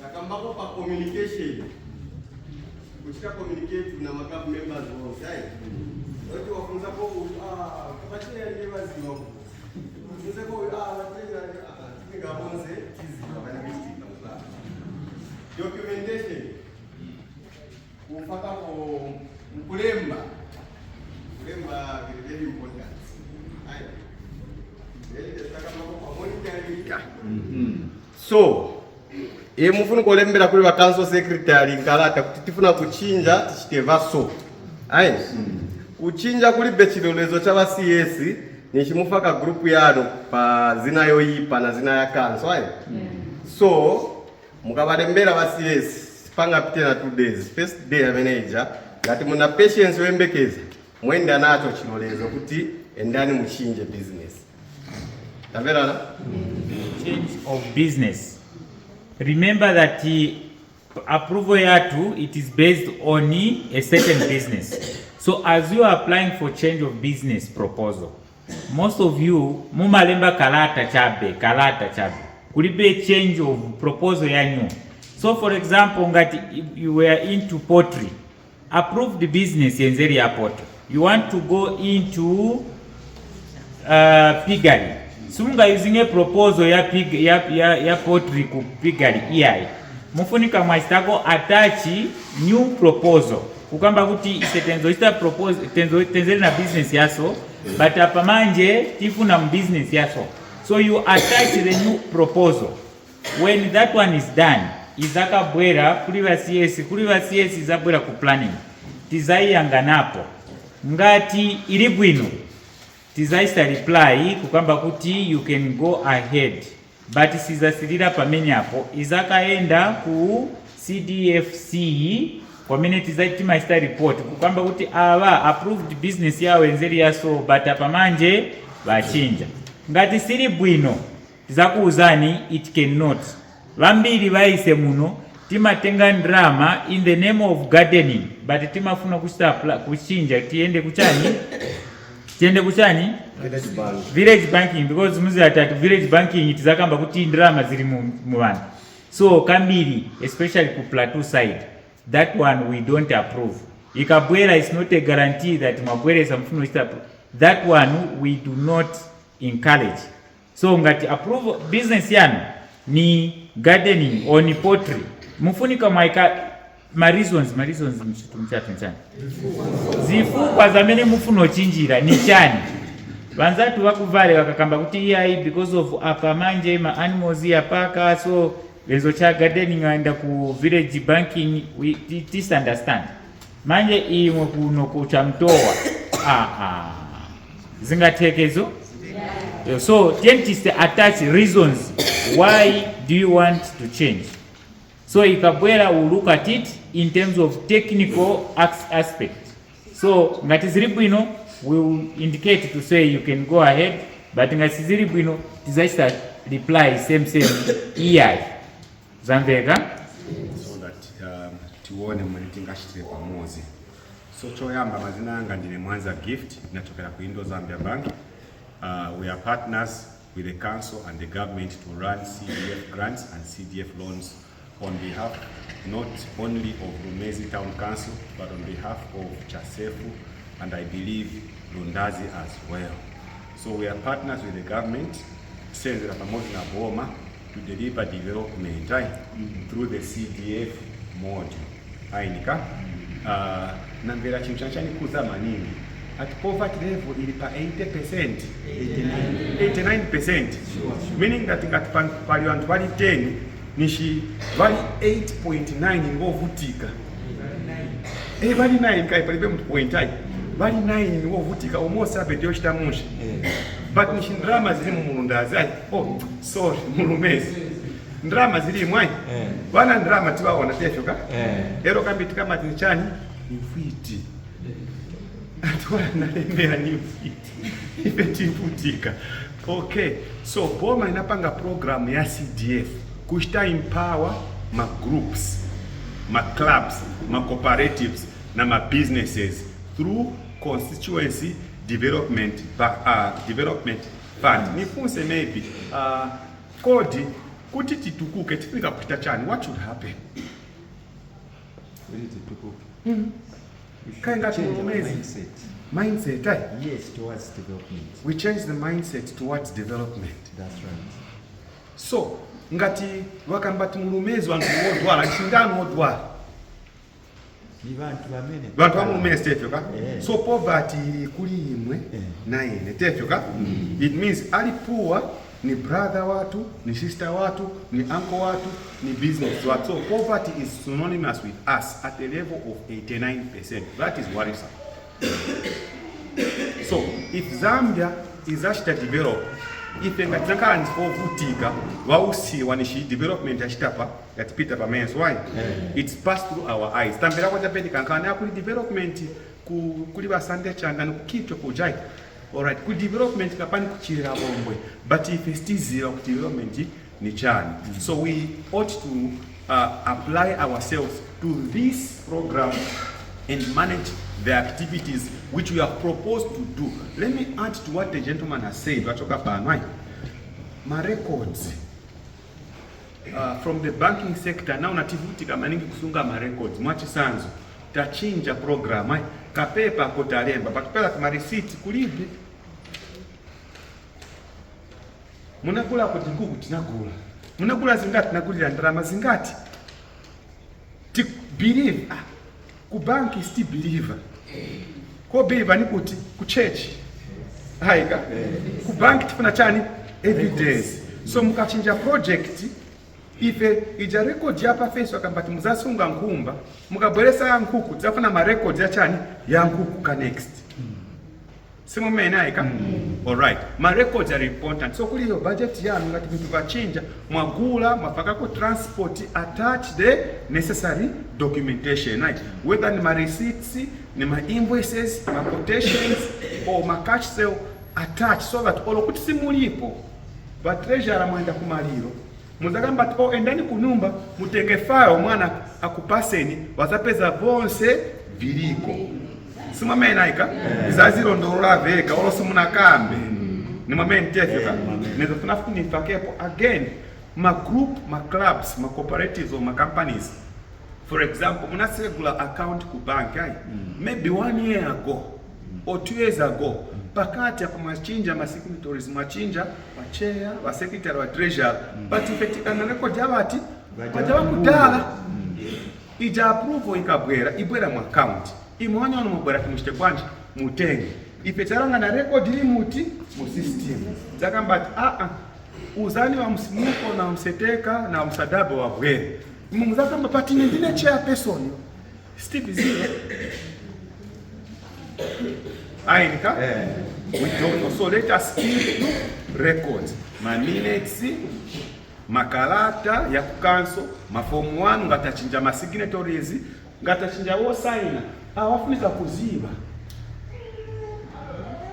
Yakambako pa communication. Kuchika communicate na magabu members wonse. Watu wafunza kwa kupatia ngewa zino. Kufunza kwa wateja kinga bonze tizi kwa mistake kwa. Documentation. Kufaka kwa mkulemba. Mkulemba very important. So, mufuna kulembera kuli ba council secretary nkalata kuti tifuna kuchinja tichiteva so. Kuchinja kuli bechilolezo cha ba CS ni chimufaka group yano pa zina yoyipa na zina ya council. So, mukabalembera ba CS panga pite na 2 days. First day ya manager ngati muna patience wembekeza mwenda nacho chilolezo kuti endani muchinje business. Change of business. Remember that the approval yatu, it is based on a certain business. So as you are applying for change of business proposal, most of you mumalemba kalata chabe. Kulibe change of proposal yanyu. So for example, ngati you were into pottery, approve the business yenzeri ya pottery. You want to go into piggery. Sunga using a proposal ya pottery ku piggery EI. Mufunika mwaistako attach new proposal. Kukamba kuti isetenzo ista propose tenzeli na business yaso, but apamanje tifu na business yaso. So you attach the new proposal. When that one is done, izaka bwera kuliwa CS izabwera ku planning. Tizai yanganapo. Ngati ilibwino. Tizaista reply kukamba kuti you can go ahead, but sizasilira pamene apo izakaenda ku CDFC community zaitima ista report kukamba kuti ava approved business yawe nzeri yaso but apamanje bachinja. Ngati siri bwino tizakuuzani it cannot. Vambiri vaise muno timatenga ndrama in the name of gardening but timafuna kuchinja tiende kuchani village banking, because muzi atatu village banking itizakamba kuti ndrama ziri mu vanhu. So kambiri especially ku plateau side, that one we don't approve. Ikabwera is not a guarantee that mabwere samfuno ista. That one we do not encourage. So ngati approve business yanu ni gardening or ni pottery, mufunika ma reasons mchitumchatu nchani zifu kwa zamene mufuno chinjira ni chani vanzatu wakuvale wakakamba kuti iyai because of apamanje ma animals ya paka, so lezo cha gardening waenda ku village banking, we understand manje imwe kuno kucha mtowa zingatekezo. So dentist attach reasons why do you want to change. So ikabwera will look at it in terms of technical aspect. So ngati ziri bwino we will indicate to say you can go ahead, but ngati ziri bwino tizaista reply same EI. Zambega so that tuone mwetingashitire pamozi. So choyamba mazina anga ndine Mwanza Gift natokera ku Indo Zambia Bank. We are partners with the council and the government to run CDF grants and CDF loans on behalf not only of Lumezi Town Council but on behalf of Chasefu and I believe Lundazi as well. So we are partners with the government senzera pamoja na Boma to deliver development through the CDF module. Ainika nambera chintu chani kuza maningi at poverty level ilipa 80%, 89%, meaning that pali wantu wali 10 nishi vali 8.9 ngovutika. Vali 9 kai palibe mtu point ai. Vali 9 ngovutika almost abedio chitamusha. But nishi ndrama zili mu Mulundazi. Sorry, Mulumezi. Ndrama zili mwai. Wana ndrama tiwaona tefyoka. Ero kambiti kama tichani mfiti. Atwala nalemera ni mfiti. Ifeti mfutika. Okay. So Boma inapanga program ya CDF. Kushta empower ma groups, ma clubs, ma cooperatives na ma businesses through Constituency Development Fund. Nifunse maybe kodi kuti titukuke tifika kuita chani, what should happen? Kainga Lumezi mindset, yes, towards development. We change the mindset towards development. That's right. So ngati wakambati Lumezi wantu wodwala chindano wodwala vantu va Lumezi tefyoka. So poverty ili kuli imwe na ine tefyoka. It means ali poor ni brother watu, ni sister watu, ni uncle watu, ni business watu. So poverty is synonymous with us at a level of 89%. That is worrisome. So if Zambia is actually developed, if ngatsakala nzipovutika wausiwa ni development yachitapa yatipita pa men's why it's passed through our eyes. Tambira kwa japedi kankana ya kuli development kuli basande changa ni kukitwa kujai. Alright, ku development kapani kuchirira bombwe, but if it's zero development ni chani. So we ought to apply ourselves to this program and manage the activities which we have proposed to do. Let me add to what the gentleman has said. My records from the banking sector now nativutika maningi kusunga my records mwachisanzo tachinja program kapepa kotalemba pakipela kuma receipt kulibe munakula kuti nkuku tinagula munakula zingati nakulira ndarama zingati ti believe ku bank is still believer ko believer ni kuti ku church haika ku bank tifuna chani evidence. So mukachinja project ife ija record yapa face wakambati muzasunga nkumba mukabweresa ya nkuku zafuna ma records ya chani ya nkuku ka next simu mena ika alright, my records are important. So kuli yo budget yanu ngati vitu vachinja mwagula mwafaka ko transport, attach the necessary documentation, right? Whether ni my receipts, ni my invoices, my quotations or my cash sale, attach so that all kuti simulipo but treasurer mwenda kumaliro muzagamba to endani kunumba mutenge file mwana akupaseni wazapeza bonse viliko sima mena ika izaziro ndorola veka olo simuna kambe ni mamen tefika nezo tunafuku nifakepo again ma group, ma clubs, ma cooperatives or ma companies. For example, muna regular account ku bank maybe 1 year ago or 2 years ago pakati ya kumachinja ma signatories machinja wa chair wa secretary wa treasurer but ifetika na record yabati bajawa kudala ija approve ikabwera ibwera mu account imwanya ono mubwera kimushite kwanje mutenge ifetaranga na record ili muti mu system zakambati uzani wa msimuko na mseteka na msadabo wa bwere mumuzakamba pati ndine chairperson Steve Zile ainika we don't know. So let us keep records, my minutes, makalata ya council, ma form 1 ngatachinja ma signatories, ngatachinja wo signer awafunika kuziba.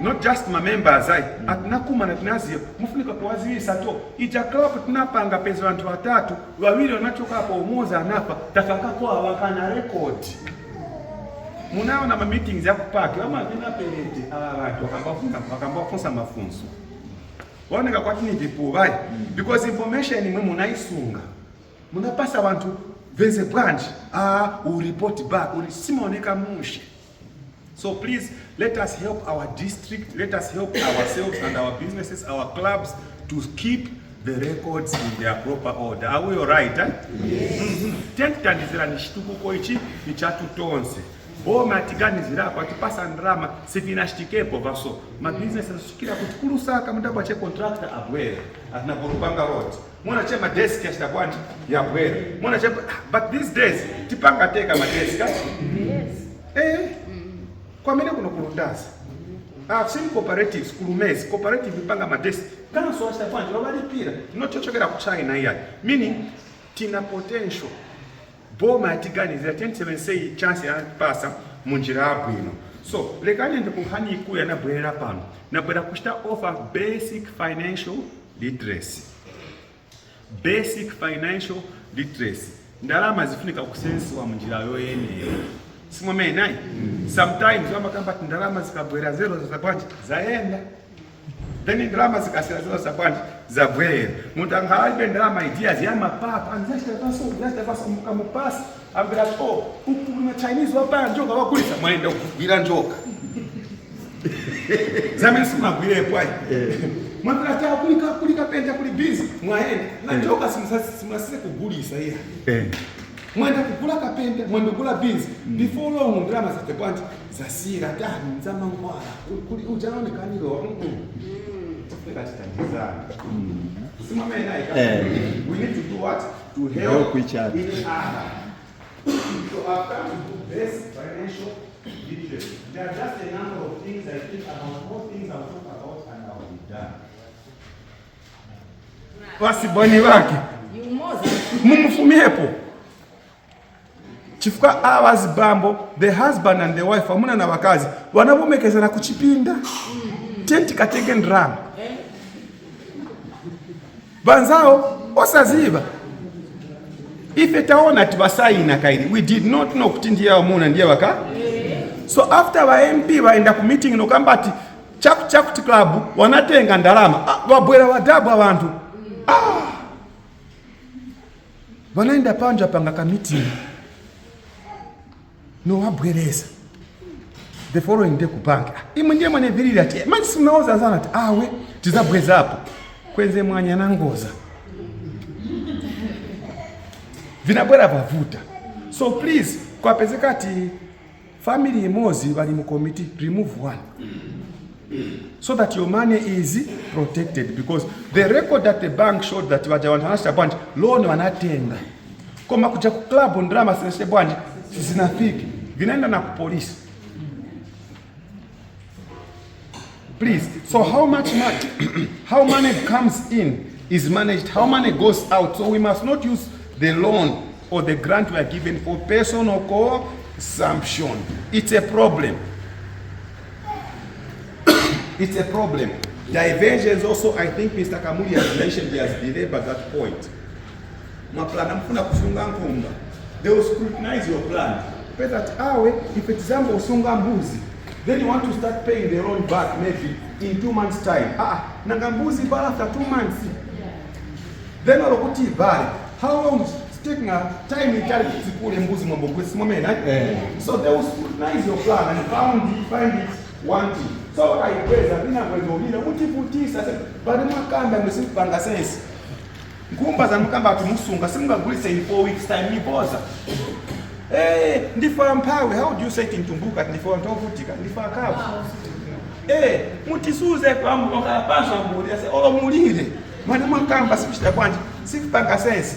Not just my members atunakuma na tunazio mufunika kuwazisa to ija club tunapanga pesa wantu watatu wawili wanachoka hapo umoza anapa tafaka kwa wakana record. Munaona ma meetings ya kupaki ama vina pelete watu wakambafunza mafunzo waoneka kwa kini vipo because information ni munaisunga munapasa wantu veze branch report back ulisimoneka mushi. So please let us help our district, let us help ourselves and our businesses, our clubs to keep the records in their proper order. Are we all right? Yes. Tentandizira nishituko koichi nichatutonze. Boma tigani zira kwa tipasa ndrama sivinashtikepo vaso. Ma businesses shikira kutikulu saka mudaba che contractor abwere atina borupanga road. Mwana chema desk ya shitakwani ya abwere. Mwana chema but these days tipanga teka ma desk. Yes. Kwa mene kuno kulundazi. I've seen cooperatives, Lumezi, cooperative ipanga ma desk. Kana so shitakwani wabali pira. Nochochokera kuchina here. Meaning tina potential. Boma atigani zira 27 say chance ya pasa munjira abwino. So lekani ndo kuhani ikuya na bwera pano na bwera kushita offer basic financial literacy. Basic financial literacy ndalama zifunika kusensi wa munjira yoyene simome nai sometimes wama kamba ndalama zikabwera zero za kwanje zaenda then drama zikasira zosa kwandi zabwerera muntu angalibe drama ideas yamapapa anzashitapaso mukamupasa ambira kuna Chinese wapaya njoka wakulisa mwaenda kugwira njoka zameni simagwirepo ayi mwambira ta kulika penta kuli busy mwaenda na njoka simasize kugulisa iya mwenda kugula kapenda mwenda kugula busy before long drama zatekwandi zasira tani nzama ngwala kuli ujaone kaniro we need to do what? To help each other. So I've come to do best financial literacy. There are just a number of things I think about, more things I'll talk about and I'll be done. Wasiboni wake mumufumiepo chifuka hours bambo the husband and the wife amuna na wakazi wanapomekezana kuchipinda tenti katege ndrama banzao osaziba ife taona tibasaina kaili we did not know kuti ndiye amuna ndiye waka so after wa MP waenda ku meeting no kambati chakuti club wanatenga ndalama wabwera wadabu abantu wanaenda panja panga ka meeting no wabwereza the following day kubanka imwe ndiye mwane virili ati manje simnaoza sana ati awe tizabweza hapo kwenze mwanya nangoza vinabwera bavuta so please kwa pezekati family emozi bali mu committee remove one so that your money is protected because the record that the bank showed that wajawantanasha bwanje loan wanatenga koma kuja ku club ndrama sinashe bwanje zinafiki vinaenda na polisi. Please, so how money comes in is managed, how money goes out. So we must not use the loan or the grant we are given for personal consumption. It's a problem. It's a problem. Diversions also, I think Mr. Kamuli has mentioned, he has belabored that point. They will scrutinize your plan. But that awe, if example usunga mbuzi, then you want to start paying the loan back maybe in 2 months' time. Nangambuzi bala after 2 months. Then alokuti bali. How long is taking a time in carry to pull mbuzi mambo kwesi moment? So they will scrutinize your plan and find it wanting. So I praise that ina kwezo hile utiputisa bali makamba msipanga sense. Ngumba za mkamba atumusunga simungagulisa in 4 weeks time nipoza. Ndifa mpawe, how do you say it in Tumbuka? Ndifa ntovutika, ndifa kavu. Mutisuze kwa mboka pasha mbuli ase olo mulire. Mwana makamba sipishita kwanje sipanga sense.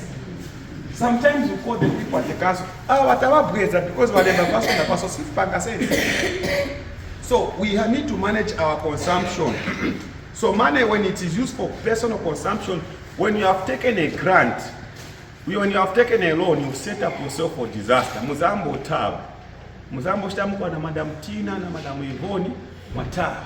Sometimes you call the people at the council, watawabweza because whatever person na person sipanga sense. So we need to manage our consumption. So money when it is used for personal consumption, when you have taken a grant, when you have taken a loan, you set up yourself for disaster. Muzambo tab. Muzambo shtamuko na Madam Tina na Madam Yvonne matab.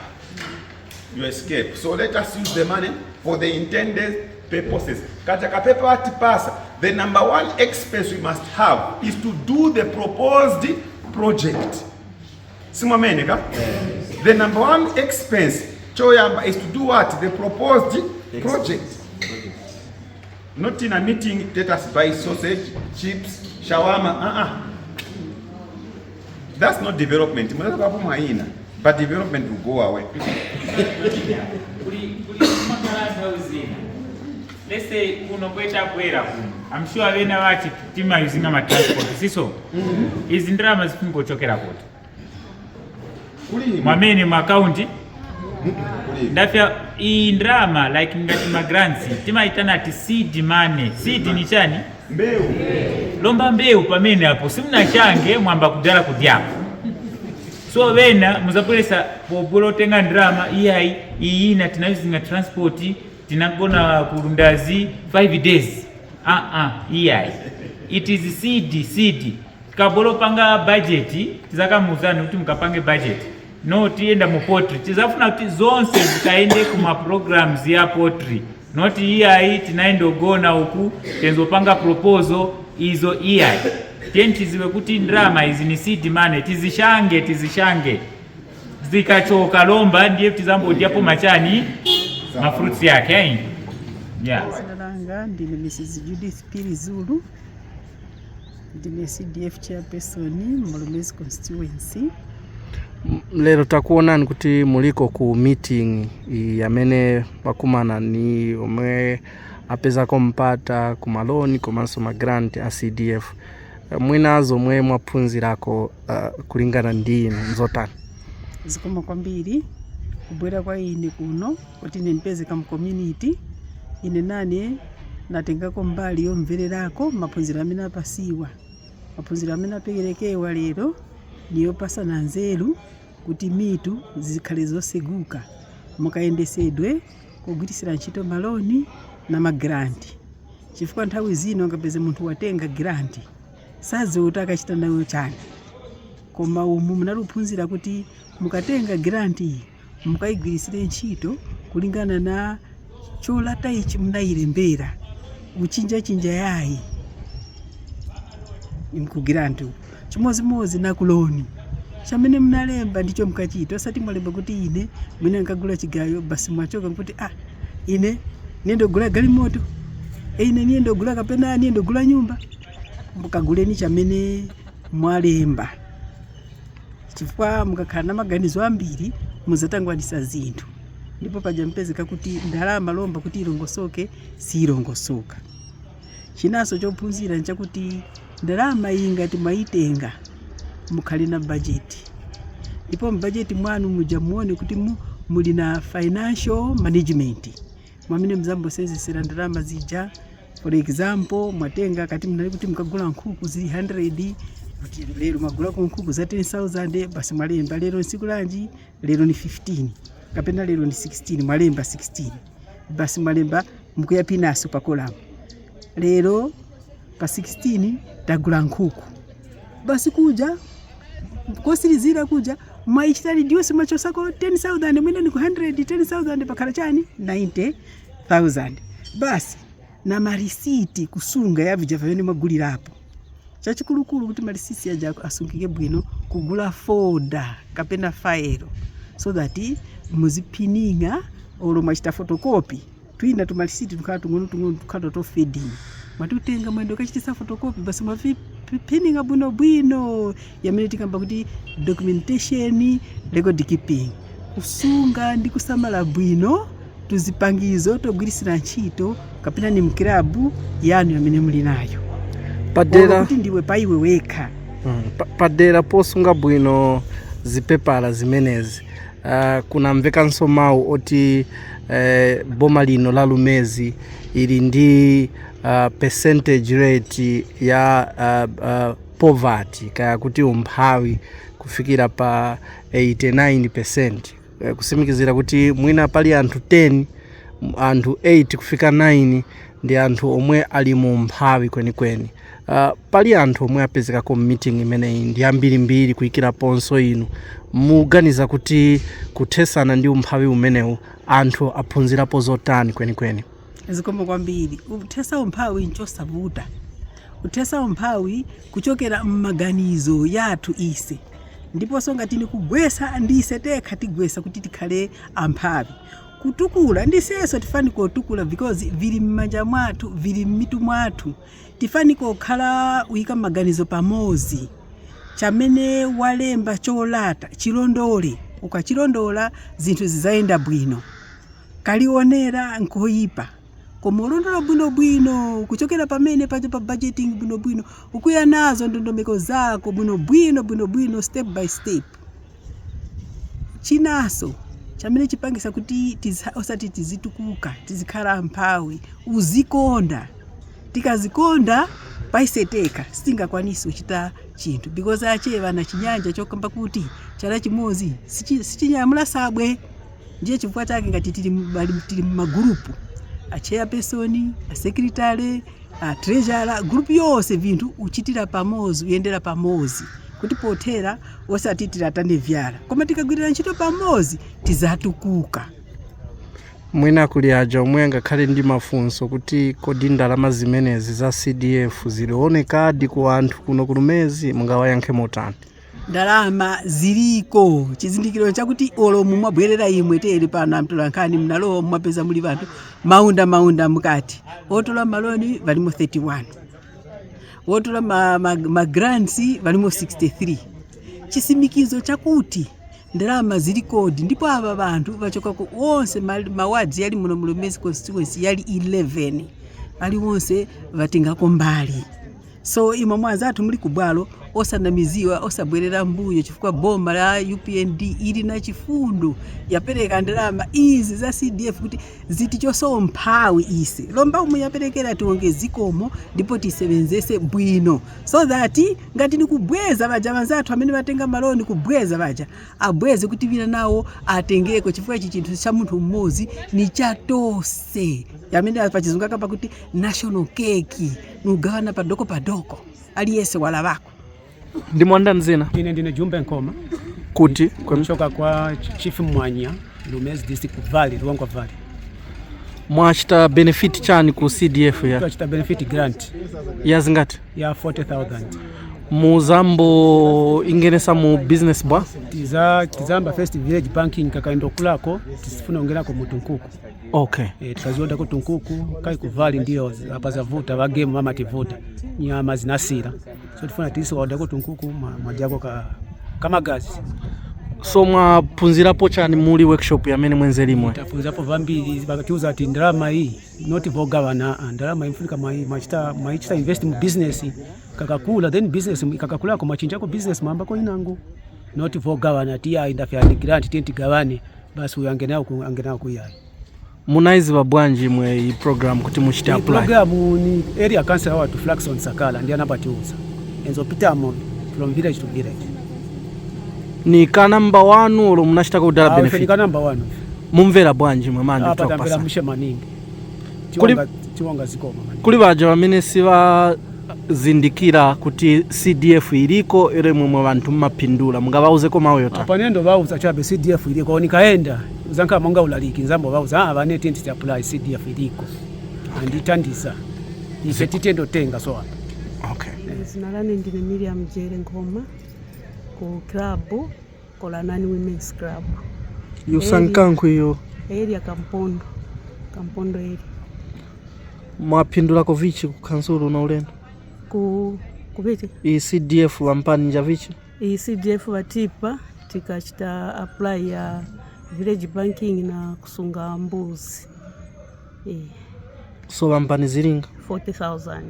You escape. So let us use the money for the intended purposes. Kataka paper atipasa. The number one expense we must have is to do the proposed project. Simameneka? The number one expense choyamba is to do what? The proposed project. Not in a meeting, let us buy sausage, chips, shawarma. That's not development. But development will go away. Let's say I'm sure they know what Tima using my transport. So, is in dramas go chokera pot. Mameni ma county. Ndafya in drama like ngati magransi tima itana ati seed money. Seed ni chani? Mbeu. Lomba mbeu pamene hapo simna change mwamba kudala kudyama. So wena muzapulesa populo tenga drama iyi na tinausing transport tinagona kurundazi 5 days. It is seed. Kabolo panga budget tizaka muzani uti mkapange budget. No tienda mu potri tizafuna kuti zonse zikaende kuma programs ya potri not tinaenda gona uku tenzopanga proposal izo tenti ziwe kuti ndrama izi ni seed money tizishange zikachoka lomba ndiye tizambo diapo machani mafruits yake yeah. Sinalanga ndine Mrs. Judith Piri Zulu, ndine CDF Chairperson mu Lumezi Constituency. Lero takuonani kuti muliko ku meeting yamene wakumana ni omwe apezako mpata ku maloni komanso ma grant a CDF. Mwinazo mwe mwaphunzirako kulingana ndi nzotani? Zikoma kwambiri kubwera kwa ine kuno kuti nipeze kam community ine nane natengako mbali yomvererako maphunziro amene apasiwa. Maphunziro amene aperekewa lero niyo pasana nzeru kuti mitu zikhale zoseguka mukayendesedwe kugwirisira ntchito maloni na magranti. Chifukwa nthawi zino ngapeze munthu watenga granti saziwuta akachita nayo chani, koma umu munaluphunzira kuti mukatenga granti mukayigwirisire ntchito kulingana na cholata ichi munayilembera uchinja yayi imkugranti chimozimozi na kuloni chamene munalemba ndicho mukachita. Osati mwalemba kuti ine mwina nkagula chigayo basi mwachoka kuti ine niendo gula galimoto, ine niendo gula kapena niendo gula nyumba. Mukaguleni chamene mwalemba. Chifukwa mukakhala na maganizo ambiri muzatangwanisa zinthu, ndipo paja mpezeka kuti ndalama lomba kuti ilongosoke si ilongosoka. Chinaso chophunzira nchakuti ndalama ingati mwaitenga mukhale na budget, ndipo budget mwanu muja muone kuti muli na financial management mwamene muzambosenzesera ndalama zija. For example, mwatenga kati mnali kuti mkagula nkhuku zili 100, kuti lero magula ku nkhuku za 10,000 basi mwalemba lero nsiku lanji, lero ni 15 kapena lero ni 16, mwalemba 16 basi mwalemba mukuyapinaso pa column. Lero pa 16 tagula nkhuku basi kuja kosilizira kuja mwaichita reduce machosako 10,000 mwina ni ku 100, 10,000 pakhala chani 90,000 basi na marisiti kusunga yavija vayone magulirapo. Chachikulukulu kuti marisiti yaja asungike bwino kugula folder kapena file so that muzipininga olo mwachita photocopy twina tumarisiti tukhala tung'ono tukhala to feeding matutenga mwendo kachitisa photocopy basi mwapininga bwino yamene tikamba kuti documentation record keeping, kusunga ndi kusamala bwino tuzipangizo togwirisira ntchito kapena ni mkirabu yanu yamene muli nayo padera kuti ndiwe paiwe wekha. Padera posunga bwino zipepala zimenezi kuna mvekanso mawu oti boma lino la Lumezi ili ndi percentage rate ya poverty kaya kuti umphawi kufikira pa 89%, kusimikizira kuti mwina pali anthu 10, anthu 8 kufika 9 ndi anthu omwe ali mu mphawi kwenikweni. Pali anthu omwe apezeka ku meeting imeneyi ndi ambirimbiri kuyikira ponso inu muganiza kuti kuthesana ndi umphawi umenewu anthu aphunzirapo zotani kwenikweni? Zikoma kwambiri. Uthesa umphawi nchosavuta. Uthesa umphawi kuchokera mmaganizo yathu ise, ndipo songa tini kugwesa ndise tekha tigwesa kuti tikhale amphawi. Kutukula ndiseso tifani kotukula because vili mmanja mwathu, vili mmitu mwathu. Tifani kokhala uyika maganizo pamozi. Chamene walemba cholata chilondole, ukachilondola zinthu zizaenda bwino. Kalionera nkoyipa. Komolondola bwino kuchokera pamene paja pa budgeting bwino ukuya nazo ndondomeko zako bwino step by step. Chinaso chamene chipangisa kuti osati tizitukuka tizikhala amphawi uzikonda. Tikazikonda paiseteka sitingakwanisi kuchita chinthu because acheva na chinyanja chokamba kuti chala chimozi sichinyamula sabwe. Ndiye chifukwa chake ngati tili magurupu, a chairperson, a secretary, a treasurer, group yose vinthu uchitira pamozi, uyendera pamozi kuti pothera osati tiratane vyala, koma tikagwirira ntchito pamozi tizatukuka. Mwina kuli aja omwe ngakhale ndi mafunso kuti kodi ndalama zimenezi za CDF zilionekadi ku anthu kuno ku Lumezi mungawayankhe motani? ndalama ziliko chizindikiro chakuti olo mumabwerera imwe teri pano amtolankhani mnalowa mumapeza muli vantu maunda mukati otola maloni valimo 31 otola grants valimo 63 chisimikizo chakuti ndalama zili kodi ndipo ava vantu vachoka ku onse mawards yali muno mu Lumezi Constituency yali 11 ali wonse vatingako mbali. So imwe mwanzathu muli kubwalo osanamiziwa osabwerera mbuyo chifukwa boma la UPND ili na chifundo yapereka ndalama izi za CDF kuti zitichoso mphawi ise lomba umwe yaperekera tiwonge zikomo ndipo tisebenzese bwino so that ngati ni kubweza vaja vanzathu amene vatenga maloni kubweza vaja abweze kuti vina nawo atengeko chifukwa ichi chinthu cha munthu mmodzi ni chatose yamene pachizunga kapa kuti national cake nugawana padoko aliyese wala vako. Ndi mwandani zina? Ndine Jumbe Nkoma kuti kuchoka kwa Chief Mwanya Lumezi District Valley Ruangwa Valley. Mwachita benefit chani ku CDF ya? Mwachita benefit grant ya zingati? ya 40,000. Muzambo ingenesa mu business bwa? Tizamba first village banking kakaendo kulako tisifuna ongelako mutunkuku. Okay. Tukazionda ko tunkuku kai kuvali ndio apaza vuta ba game mama tivuta nyama zinasira so tifuna tisi waonda ko tunkuku majako kama gazi. So mwapunzirapo chani muli workshop ya mene mwenzelimwe? Tapunzirapo vambiri bakakiuza ati ndalama hii not vogavana ndalama imfunika maichita invest mu business kakakula then business kakakula ko machinjako business mamba ko inangu not vogavana ati ya indafya grant tenti gawane basi uyangenao kuyai. Munaizi babwanji mwe hii program kuti muchite apply? Program ni area council watu Flaxon Sakala ndiye anapatiuza. Enzo pitamo from village to village. Ni ka number 1 olo munachitaka kudala benefit? Ni ka number 1. Mumvera bwanji mwe mandi topa. Apa tambera mushe maningi. Chiwanga zikoma maningi. Kuli baje bamene siba zindikira kuti CDF iliko ere mwe bantu mapindula mungabauze ko mawe yota? Apa nendo bauza chabe CDF iliko nikaenda uzanka monga ulaliki nzambo bauza abane tenti apply CDF iliko anditandisa ifetitendo tenga so apa. Okay. Zinalani ndine Miriam Jere Nkoma ku club Kolanani Women's Club. Yusankanku yo area Kampondo area. Mwapindula ko vichi ku kansulu na ulendo? Kubiti? I CDF wampani nja vichi? I CDF watipa tikachita apply ya village banking na kusunga mbuzi. So wampani zilinga? 40,000.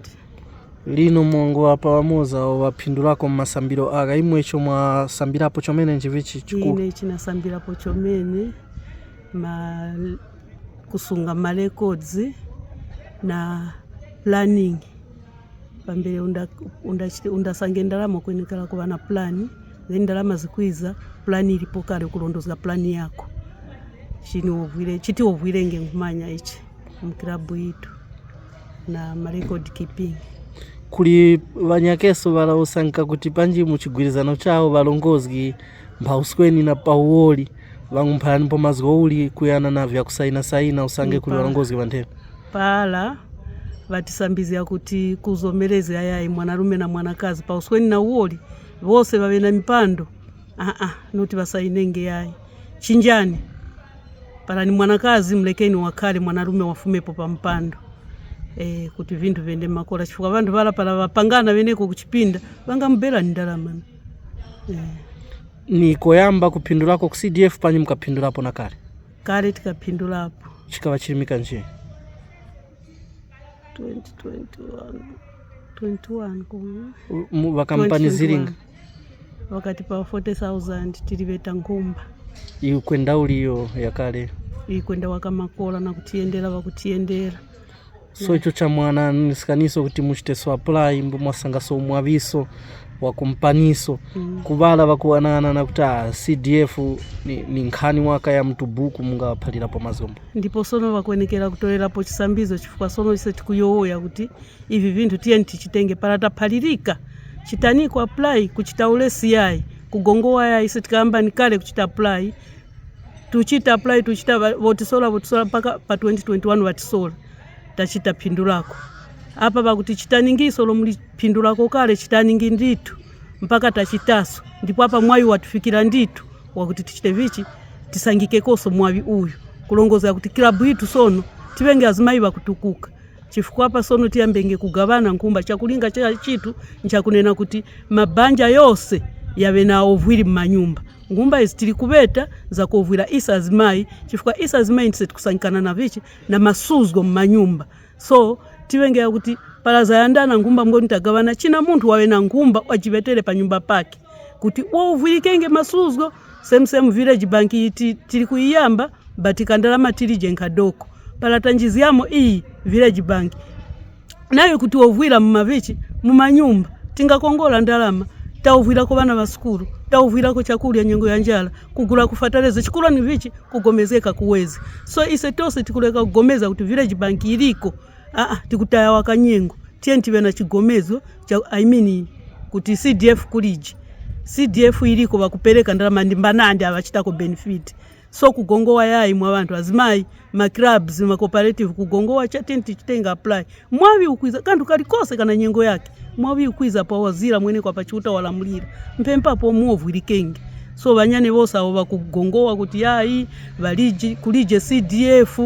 Lino mongo hapa wamoza wapindulako masambiro aga imwe icho mwasambirapo chomene njivichi chukuru? Ine chinasambirapo chomene kusunga records na planning pambele undasange ndalama kwenekala kuva na plani then ndalama zikwiza plani ilipo kale kulondoza plani yako chiti obwirenge nkumanya ichi mklabu itu na record keeping. Kuli vanyakeso valaosanka kuti panji muchigwirizano chawo valongozi mphauskweni na pauoli vangumphani po mazgouli kuyana na vya kusaina usange kuli valongozi vanthepo pala vatisambizia kuti kuzomeleze ayayi mwanarume na mwanakazi pausweni na uoli vose vave na mipando noti vasainenge yayi chinjani pala ni mwanakazi mlekeni wakale mwanarume wafumepo pa mpando kuti vintu vende makola chifukwa vantu vala pala vapangana veneko kuchipinda vanga mbela ni ndalama. Ni koyamba kupindulako ku CDF panyi mkapindulapo na kale tikapindulapo chikawa chilimika nje 2021 wakampani zilinga wakati pa 40,000 tiliveta nkumba ikwenda uliyo ya kale ikwenda wakamakola na kutiendera wakutiendera. So icho cha mwana nisikaniso kuti muchiteso apply mbu mwasangaso mwaviso wakumpaniso kuvala vakuwanana na kuta CDF ni nkhani waka ya mtu buku munga wapalira po mazombo ndipo sono wakwenekera kutolera po chisambizo chifukwa sono ise tikuyoya kuti ivi vintu tiye tichitenge parata palirika chitaniko apply kuchita ulesi yayi kugongowa yayi ise tikamba nikale kuchita apply tuchita votisola paka pa 2021 vatisola tachita pindulako apa pakuti chitaningiso lomuli pindulako kale chitaningi nditu mpaka tachitaso ndipo apa mwayi watufikira nditu wakuti tichite vichi tisangike koso mwayi uyu kulongoza kuti kilabu itu sono tivenge azimayi bakutukuka chifukwa apa sono tiyambenge kugabana nkumba chakulinga cha chitu nchakunena kuti mabanja yose yawe na ovwiri mmanyumba ngumba izi tili kubeta za kuovwira isa azimayi chifukwa isa azimayi ndise tikusangikana na vichi na masuzgo mmanyumba so tivenge kuti palaza yandana ngumba mngoni tagawana china muntu wawe na ngumba wajibetere pa nyumba pake kuti ovwirikenge masuzgo same village bank tili kuiyamba batikandalama tili jenkadoko pala tanjiziamo iyi village bank nayo kuti ovwira mumavichi mumanyumba tingakongola ndalama tauvwira ko bana basukuru tauvwira ko chakulya nyengo ya njala kugula kufataleza chikula ni vichi kugomezeka kuwezi so ise tose tikuleka kugomeza kuti village bank iliko tikutaya wakanyengo tientiwe na chigomezo cha kuti CDF kuliji CDF iliko bakupeleka ndalama ndimbanandi abachitako benefit so kugongowa yayi mwa bantu azimayi ma clubs ma cooperative kugongowa chatenti chitenga apply mwavi ukwiza kantu kalikose kana nyengo yake mwavi ukwiza pa wazira mwene kwa pachuta wala mulira mpempa po muovu ilikenge so banyane bosa abo bakugongowa kuti yayi baliji kulije CDF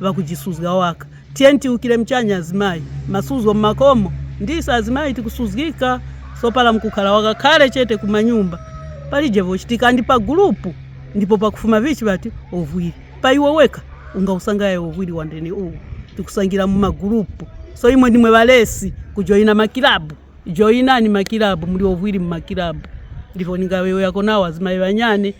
bakujisuzga waka tienti ukile mchanya azimayi masuzwa makomo ndisa azimayi tikusuzgika so pala mkukhala wakakale chete kumanyumba palije vochitika ndi pa grupu ndipo pakufuma vichi bati ovwiri paiwe weka ungausangaya ovwiri wandeni tikusangira mu magrupu so imwe ndimwe balesi kujoina makilabu joinani makilabu muli ovwiri mu makilabu ndipo ningawewe yako nawo azimayi banyane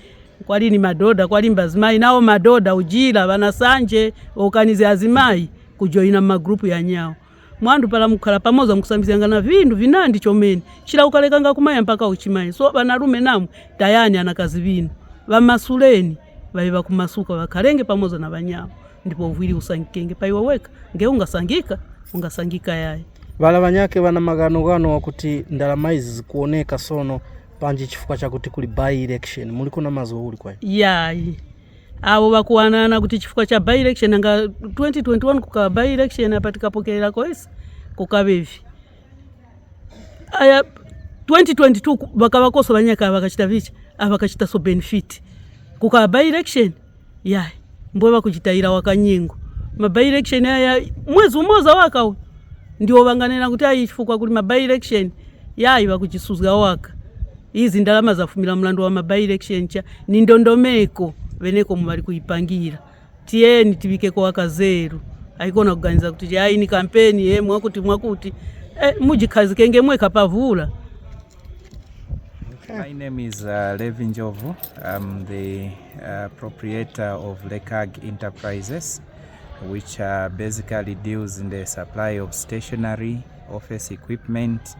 kwali ni madoda kwali mbazimayi nawo madoda ujira bana sanje okanize azimayi kujoina mu magrupu ya nyao mwandu pala mukhala pamoza mukusambizanga na vindu vinandi chomene chila ukalekanga kumaya mpaka uchimayi so banarume namwe tayani anakazi vino vamasuleni vaiva kumasuka vakalenge pamoza na vanyawo ndipo uvwiri usangikenge paiwe weka nge ungasangika yaye vala vanyake vana magano wakuti ndalama izi zikuoneka sono panji chifukwa chakuti kuli by election muliko na mazo uli kwa yayi abo bakuanana kuti chifukwa cha by election anga 2021 kuka by election apatikapokelera koisa kukabevi aya 2022 bakabakoso banyaka bakachita vichi abakachita so benefit kuka by election yayi mbwe bakuchitaira wakanyengo ma by election ya mwezi umoza waka ndio banganena kuti ayifukwa kuli ma by election yayi bakuchisuzga waka izi ndalama zafumira mlandu wa ma by election cha ni ndondomeko veneko mubali kuipangira tieni tibike kwa wakazeru aikona kuganiza kuti yayi ni kampeni mwakuti mujikazi kenge mweka pavula. My name is Levin Jovu. I'm the proprietor of Lekag Enterprises, which basically deals in the supply of stationery, office equipment,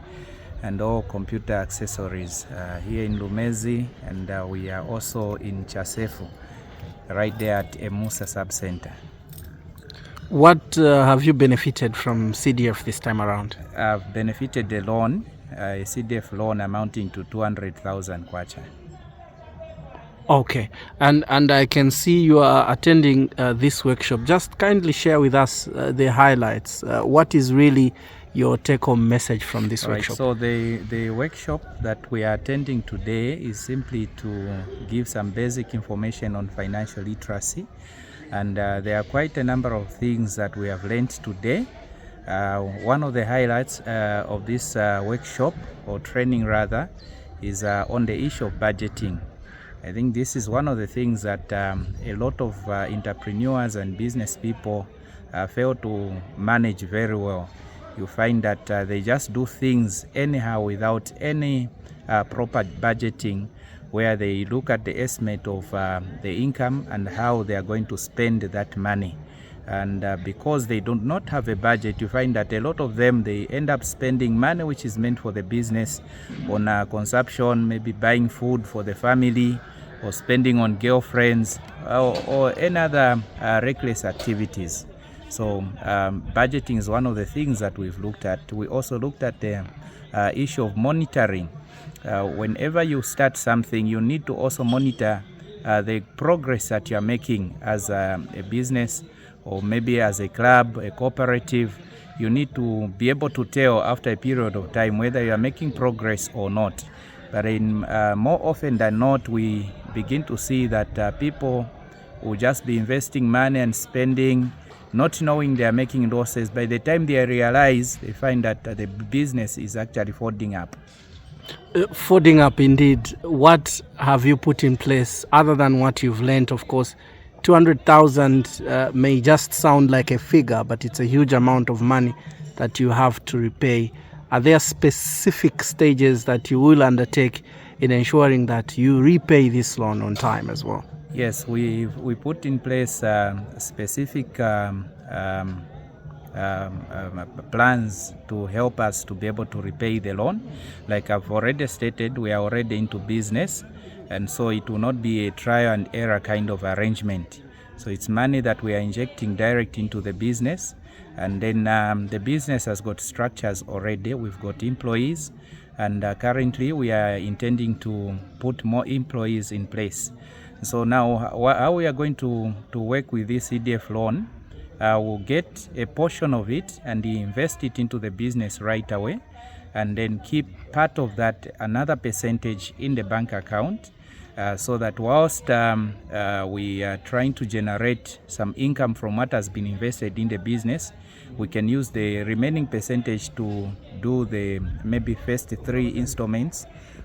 and all computer accessories here in Lumezi, and we are also in Chasefu, right there at Emusa Sub-Center. What have you benefited from CDF this time around? I've benefited a loan, a CDF loan amounting to 200,000 kwacha. Okay, and I can see you are attending this workshop. Just kindly share with us the highlights. What is really your take-home message from this workshop? So the workshop that we are attending today is simply to give some basic information on financial literacy, and there are quite a number of things that we have learned today. One of the highlights of this workshop, or training rather, is on the issue of budgeting. I think this is one of the things that a lot of entrepreneurs and business people fail to manage very well. You find that they just do things anyhow without any proper budgeting, where they look at the estimate of the income and how they are going to spend that money. And because they do not have a budget, you find that a lot of them, they end up spending money which is meant for the business on consumption, maybe buying food for the family, or spending on girlfriends, or any other reckless activities. So budgeting is one of the things that we've looked at. We also looked at the issue of monitoring. Whenever you start something, you need to also monitor the progress that you're making as a business, or maybe as a club, a cooperative. you need to be able to tell after a period of time whether you are making progress or not. But in more often than not, we begin to see that people will just be investing money and spending, not knowing they are making losses. By the time they realize, they find that the business is actually folding up. Folding up indeed. What have you put in place other than what you've learned? Of course, 200,000 may just sound like a figure, but it's a huge amount of money that you have to repay. Are there specific stages that you will undertake in ensuring that you repay this loan on time as well? Yes, we put in place specific plans to help us to be able to repay the loan. Like I've already stated, we are already into business, and so it will not be a trial and error kind of arrangement. So it's money that we are injecting direct into the business, and then the business has got structures already. We've got employees, and currently we are intending to put more employees in place. So now how we are going to work with this CDF loan, we'll get a portion of it and invest it into the business right away, and then keep part of that, another percentage, in the bank account, so that whilst we are trying to generate some income from what has been invested in the business, we can use the remaining percentage to do the maybe first 3 installments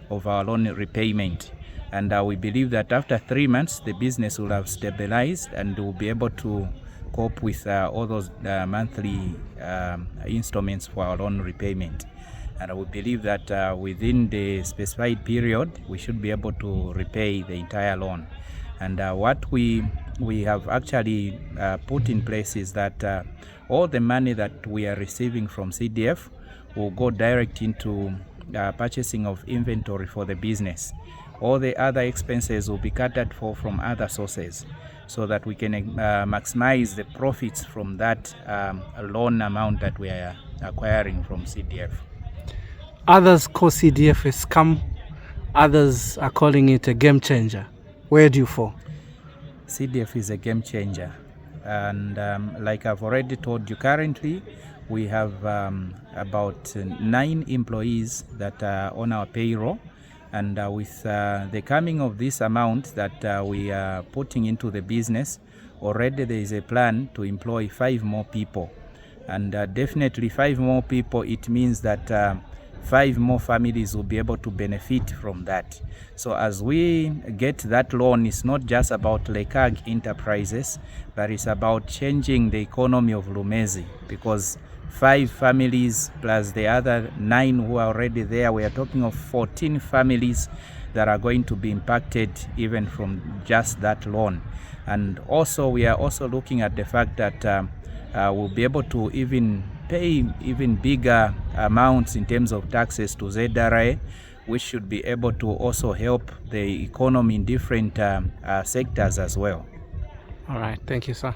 of our loan repayment. And we believe that after 3 months, the business will have stabilized and will be able to cope with all those monthly installments for our loan repayment. And we believe that within the specified period, we should be able to repay the entire loan. And what we have actually put in place is that all the money that we are receiving from CDF will go direct into purchasing of inventory for the business. All the other expenses will be catered for from other sources, so that we can maximize the profits from that loan amount that we are acquiring from CDF. Others call CDF a scam. Others are calling it a game changer. Where do you fall? CDF is a game changer. And like I've already told you, currently we have about 9 employees that are on our payroll. And with the coming of this amount that we are putting into the business, already there is a plan to employ 5 more people. And definitely 5 more people, it means that 5 more families will be able to benefit from that. So as we get that loan, it's not just about Lekag enterprises, but it's about changing the economy of Lumezi, because 5 families plus the other 9 who are already there, we are talking of 14 families that are going to be impacted even from just that loan. And also we are also looking at the fact that we'll be able to even pay even bigger amounts in terms of taxes to ZRA, which should be able to also help the economy in different sectors as well. All right, thank you, sir.